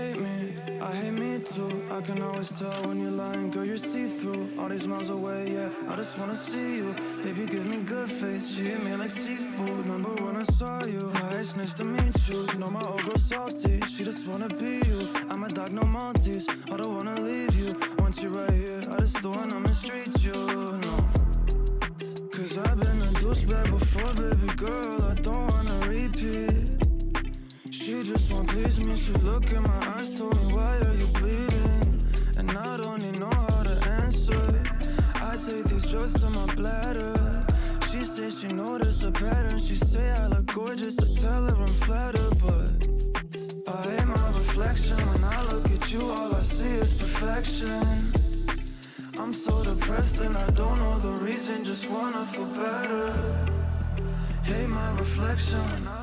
hate me, I hate me too. I can always tell when you're lying, girl, you're see-through. All these miles away, yeah, I just wanna see you. Baby, give me good face, she hit me like seafood. Remember when I saw you? Hi, it's nice to meet you. Know my old girl salty, she just wanna be you. I'm a dog, no Maltese, I don't wanna leave you. Once you're right here, I just don't wanna mistreat you, no. Cause I've been a douchebag before, baby girl, I don't wanna repeat. She just won't please me, she look in my eyes, told me why are you bleeding? And I don't even know how to answer. I take these drugs to my bladder. She says she noticed a pattern, she say I look gorgeous, I tell her I'm flattered. But I hate my reflection, when I look at you all I see is perfection. I'm so depressed and I don't know the reason, just wanna feel better. Hate my reflection when I